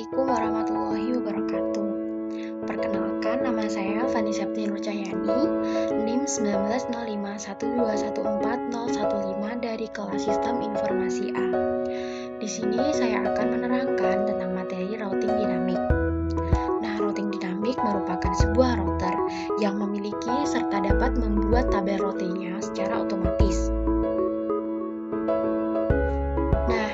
Assalamualaikum warahmatullahi wabarakatuh. Perkenalkan, nama saya Fani Septi Nur Cahyani, NIM 190512140015 dari kelas Sistem Informasi A. Di sini saya akan menerangkan tentang materi routing dinamik. Nah, routing dinamik merupakan sebuah router yang memiliki serta dapat membuat tabel routingnya secara otomatis. Nah,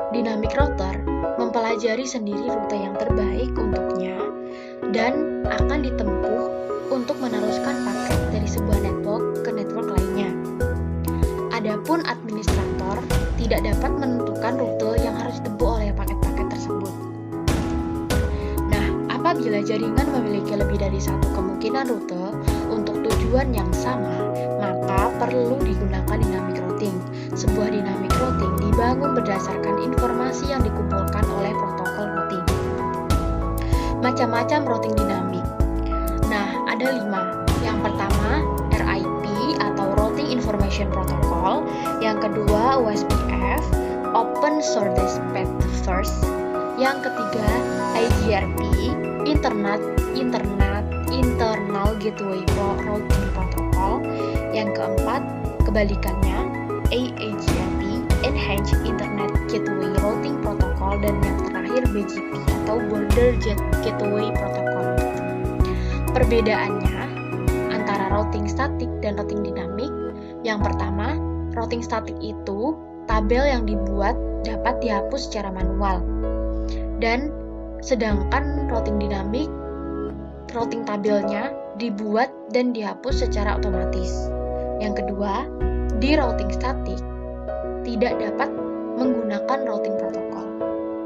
dynamic router mempelajari sendiri rute yang terbaik untuknya dan akan ditempuh untuk meneruskan paket dari sebuah network ke network lainnya. Adapun administrator tidak dapat menentukan rute yang harus ditempuh oleh paket-paket tersebut. Nah, apabila jaringan memiliki lebih dari satu kemungkinan rute untuk tujuan yang sama, maka perlu digunakan dynamic routing. Sebuah dynamic routing dibangun berdasarkan informasi yang dikumpulkan oleh protokol routing. Macam-macam routing dinamik. Nah, ada 5. Yang pertama, RIP atau Routing Information Protocol. Yang kedua, OSPF, Open Shortest Path First. Yang ketiga, IGRP, Internal Gateway Routing Protocol. Yang keempat, kebalikannya, AGRP, Enhanced Internet Gateway Routing Protocol. Dan yang terakhir, BGP atau Border Gateway Protocol. Perbedaannya antara routing statik dan routing dinamik. Yang pertama, routing statik itu tabel yang dibuat dapat dihapus secara manual. Dan sedangkan routing dinamik, routing tabelnya dibuat dan dihapus secara otomatis. Yang kedua, di routing statik tidak dapat menggunakan routing protokol.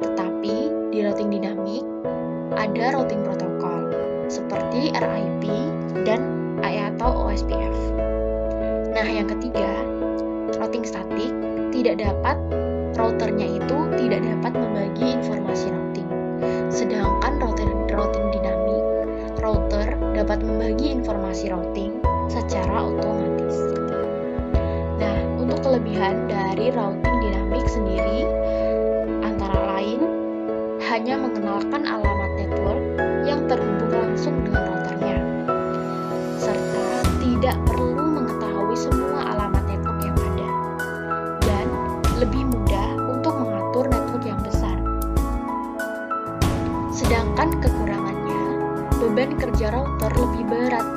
Tetapi di routing dinamik ada routing protokol seperti RIP dan atau OSPF. Nah, yang ketiga, routing statik routernya itu tidak dapat membagi informasi routing. Sedangkan routing dinamik, router dapat membagi informasi routing secara otomatis. Nah, untuk kelebihan dari routing dinamik sendiri antara lain hanya mengenalkan alamat network yang terhubung langsung dengan routernya, serta tidak perlu mengetahui semua alamat network yang ada, dan lebih mudah untuk mengatur network yang besar. Sedangkan kekurangannya, beban kerja router lebih berat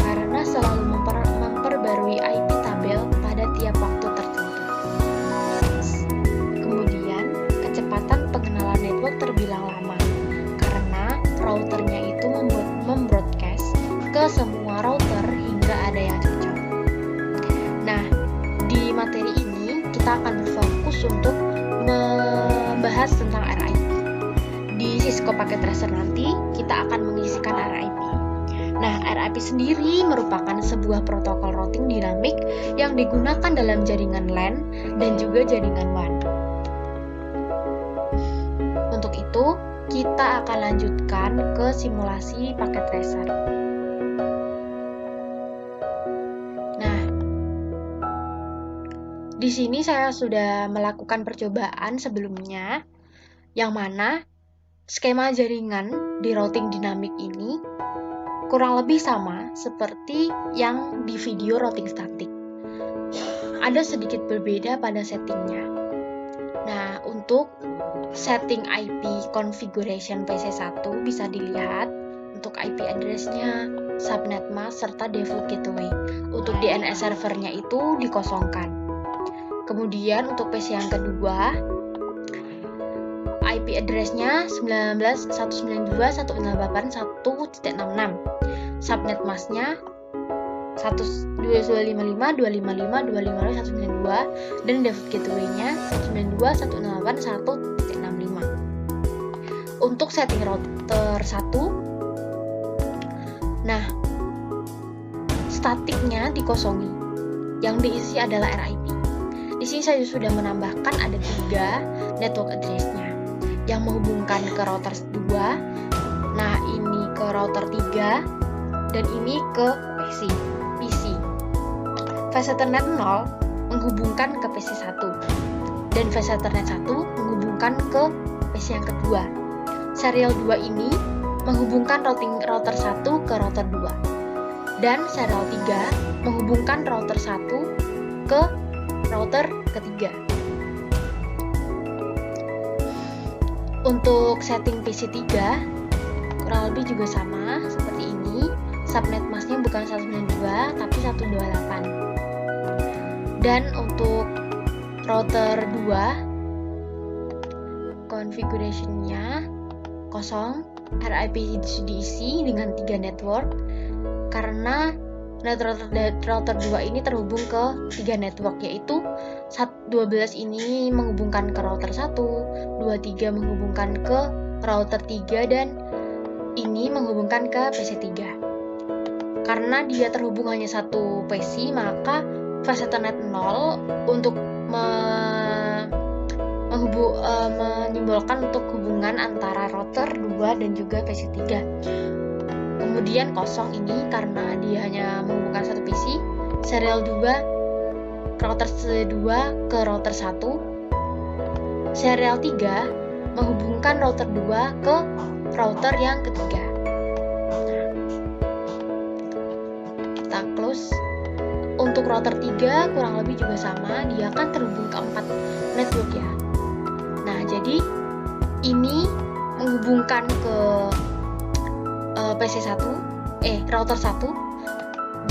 karena selalu memperbarui IP tabel pada tiap waktu tertentu. Kemudian, kecepatan pengenalan network terbilang lama karena routernya itu membroadcast ke semua router hingga ada yang cocok. Nah, di materi ini kita akan berfokus untuk membahas tentang RIP. Di Cisco Packet Tracer nanti kita akan mengisikan RIP. Nah, RIP sendiri merupakan sebuah protokol routing dinamik yang digunakan dalam jaringan LAN dan juga jaringan WAN. Untuk itu, kita akan lanjutkan ke simulasi paket tracer. Nah, di sini saya sudah melakukan percobaan sebelumnya, yang mana skema jaringan di routing dinamik ini kurang lebih sama seperti yang di video routing statik. Ada sedikit berbeda pada settingnya. Nah, untuk setting IP configuration PC1 bisa dilihat untuk IP address-nya, subnet mask, serta default gateway. Untuk DNS servernya itu dikosongkan. Kemudian untuk PC yang kedua, IP address-nya 19.192.168.1.66. Subnet mask-nya 192.255.255.255.192 dan default gateway-nya 192.168.1.65. Untuk setting router 1, nah, statiknya dikosongi. Yang diisi adalah RIP. Di sini saya sudah menambahkan ada 3 network address-nya yang menghubungkan ke router 2. Nah, ini ke router 3 dan ini ke PC. Fast Ethernet 0 menghubungkan ke PC 1 dan Fast Ethernet 1 menghubungkan ke PC yang kedua. serial 2 ini menghubungkan router 1 ke router 2. Dan serial 3 menghubungkan router 1 ke router ketiga. Untuk setting PC 3 kurang lebih juga sama seperti ini. Subnet masknya bukan 192 tapi 128. Dan untuk router 2 configuration-nya kosong, RIP diisi dengan 3 network karena router 2 ini terhubung ke 3 network, yaitu 12 ini menghubungkan ke router 1, 23 menghubungkan ke router 3, dan ini menghubungkan ke PC 3. Karena dia terhubung hanya satu PC, maka fast ethernet 0 untuk menyimbolkan untuk hubungan antara router 2 dan juga PC 3. Kemudian kosong ini karena dia hanya menghubungkan satu PC. Serial 2 router 2 ke router 1. Serial 3 menghubungkan router 2 ke router yang ketiga. Nah, kita close. Untuk router 3 kurang lebih juga sama, dia kan terhubung ke 4 network ya. Nah, jadi ini menghubungkan ke PC 1, router 1,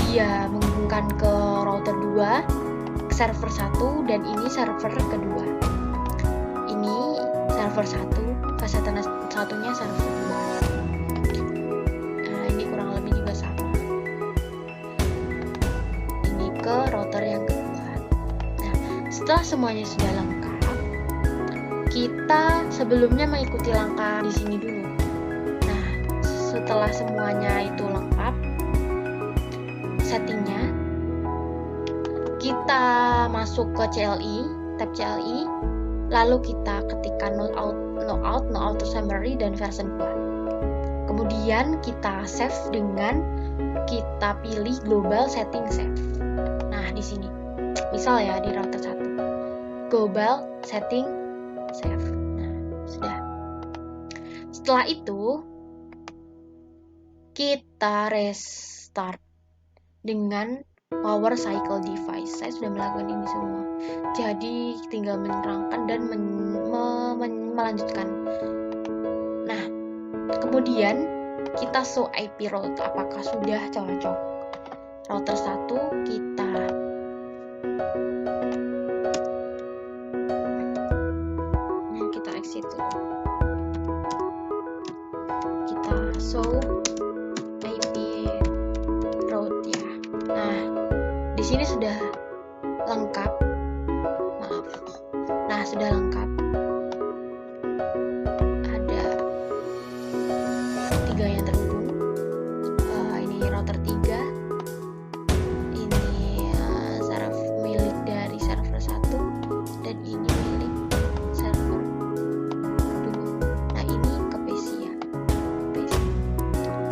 dia menghubungkan ke router 2, ke server 1, dan ini server kedua. Ini server 1, fast ethernet satunya server 2. Nah, ini kurang lebih juga sama. Ini ke router yang kedua. Nah, setelah semuanya sudah lengkap, kita sebelumnya mengikuti langkah di sini dulu. Setelah semuanya itu lengkap settingnya, kita masuk ke CLI, tab CLI, lalu kita ketikkan no auto summary dan version 2. Kemudian kita save dengan kita pilih global setting save. Nah, di sini misal ya di router 1 global setting save. Nah, sudah. Setelah itu kita restart dengan power cycle device. Saya sudah melakukan ini semua, jadi tinggal menerangkan dan melanjutkan. Nah, kemudian kita show IP route apakah sudah cocok. Router 1 kita exit dulu. Kita show sini sudah lengkap. Maaf. Nah, sudah lengkap. Ada 3 yang terhubung. Ini router 3. Ini server milik dari server 1 dan ini milik server 2. Nah, ini ke PC ya. PC.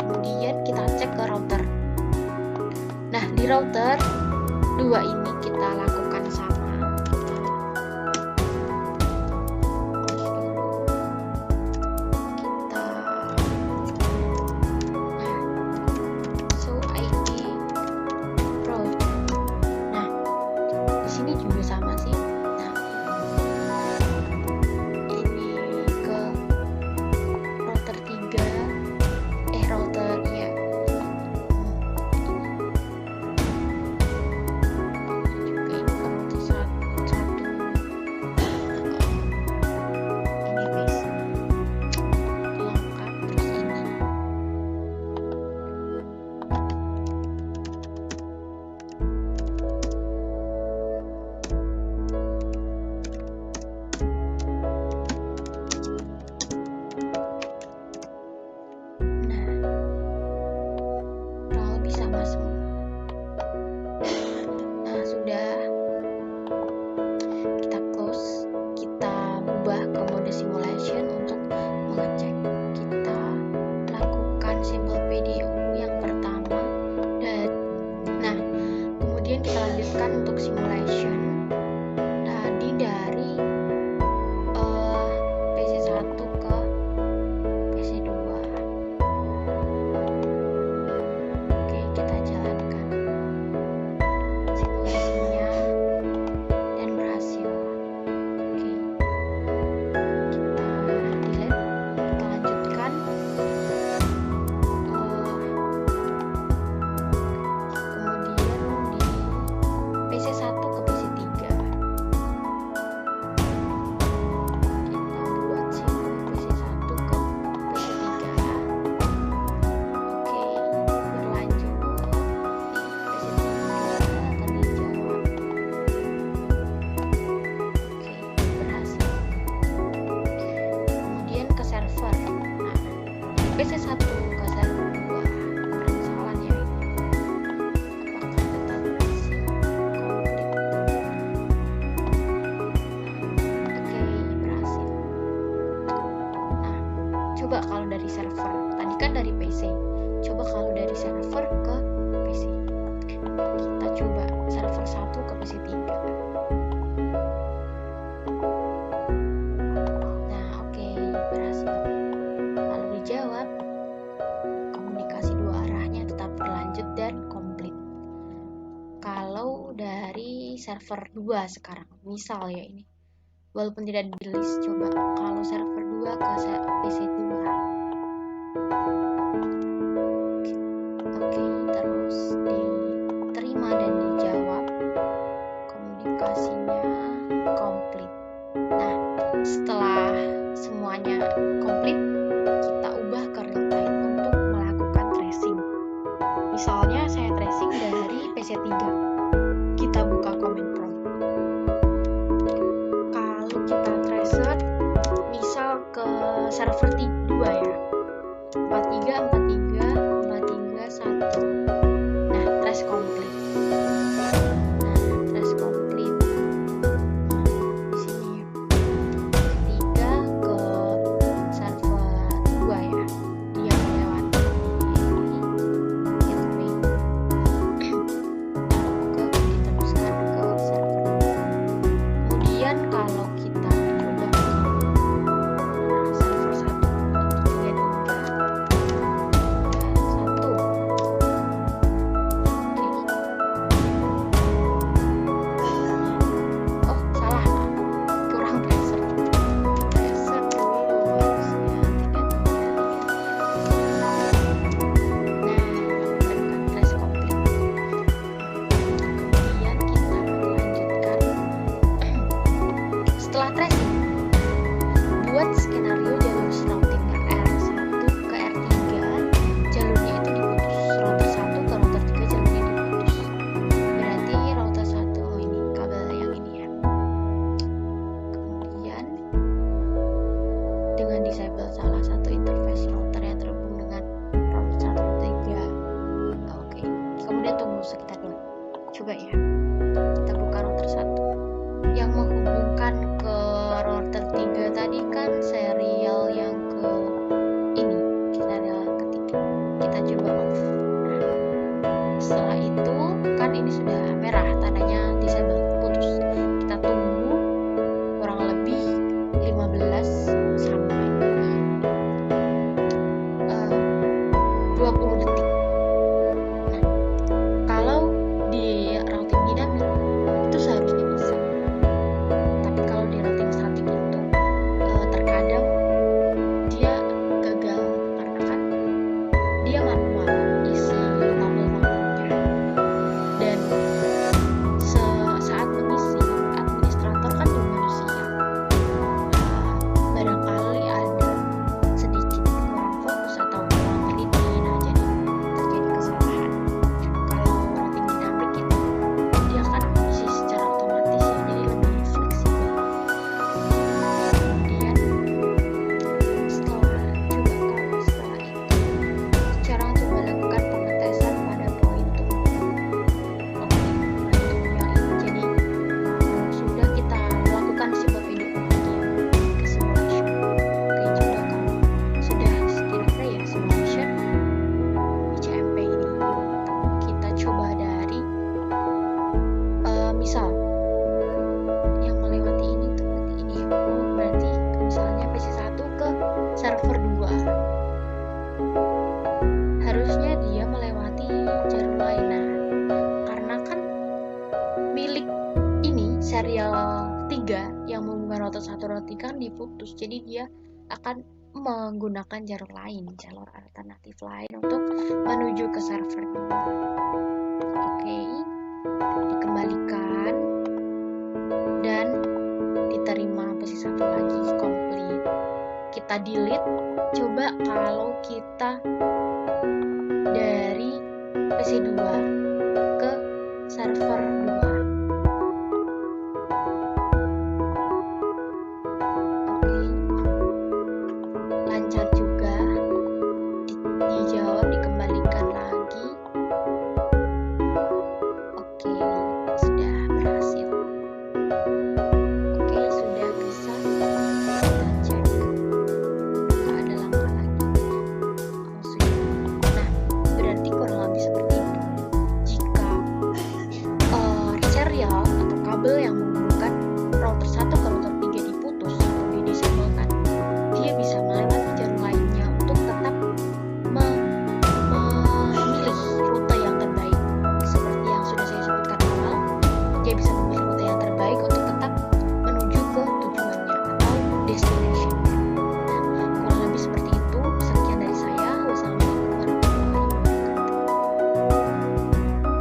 Kemudian kita cek ke router. Nah, di router 2 ini kita lakukan sama. Show IP route. Nah, di sini juga sama sih. Nah, ini ke router 3, router ya. Untuk simulation tadi dari PC 1 ke PC1 ke server 2 permisalan ya, apakah tetap masih komplit? Oke, berhasil. Nah, coba kalau dari server, tadi kan dari PC, coba kalau dari server ke PC, kita coba server 1 ke PC 3. Nah, oke, berhasil. Lalu dijawab, komunikasi dua arahnya tetap berlanjut dan komplit. Kalau dari server 2 sekarang, misal ya ini, walaupun tidak di list, coba kalau server 2 ke PC 2. Oke, terus diterima dan dijawab, komunikasinya komplit. Nah, setelah semuanya komplit, kita ubah ke real time untuk melakukan tracing. Misalnya saya tracing dari PC3, kita buka command prompt. Kalau kita trace misal ke server 2 ya, 43 43 43 1. Nah, trace komplit. Nah, trace komplit. Di sini 3 ke server 2 ya. Dia melewati gateway. Diteruskan ke server 2. Kemudian kalau kita coba ke server 1, 1. Oh, salah. Kurang tracer. Tracer dulu harusnya 3. Nah, tekan trace komplit. Kemudian kita lanjutkan. Setelah tracing, buat skenario jalur routing ke R1 ke R3, jalurnya itu diputus. Router 1 ke router 3 jalurnya diputus. Berarti router 1, oh ini kabel yang ini ya. Kemudian dengan disable salah satu interface router yang terhubung dengan router 1 dan 3. Oke. Kemudian tunggu sekitar dulu. Coba ya. Kita buka router 1. Yang menghubungkan ke router 3 tadi kan serial yang ke ini, serial yang ketiga. Kita coba off. Nah, setelah itu kan ini sudah merah tandanya disable, putus. Kita tunggu kurang lebih 15 sampai 20 detik. Nah, kalau di routing dinamik itu seharusnya bisa. Tapi kalau di routing statik itu terkadang dia gagal karena kan dia manual isi tabel-tabelnya, dan saat mengisi administrator kan juga manusia. Barangkali ada sedikit kurang fokus atau kurang teliti, nah jadi terjadi kesalahan. Kalau routing dinamik itu dia akan mengisi secara otomatis ya, jadi lebih fleksibel. Kemudian setelah itu sekarang coba lakukan pengetesan pada poin tunggu. Oke, poin tunggu yang ini. Jadi sudah kita melakukan sebuah video pembagian ke simulation. Oke, coba kalau sudah kira-kira ya simulation ICMP ini, kita coba dari misal yang melewati ini tuh berarti ini ya. Oh, berarti misalnya PC1 ke server 2. Harusnya dia melewati jalur lain. Nah, karena kan milik ini serial 3 yang menghubungkan router 1 router 3 kan diputus. Jadi dia akan menggunakan jalur lain, jalur alternatif lain untuk menuju ke server 2. Oke, dikembalikan dan diterima PC1 lagi komplit. Kita delete. Coba kalau kita dari PC2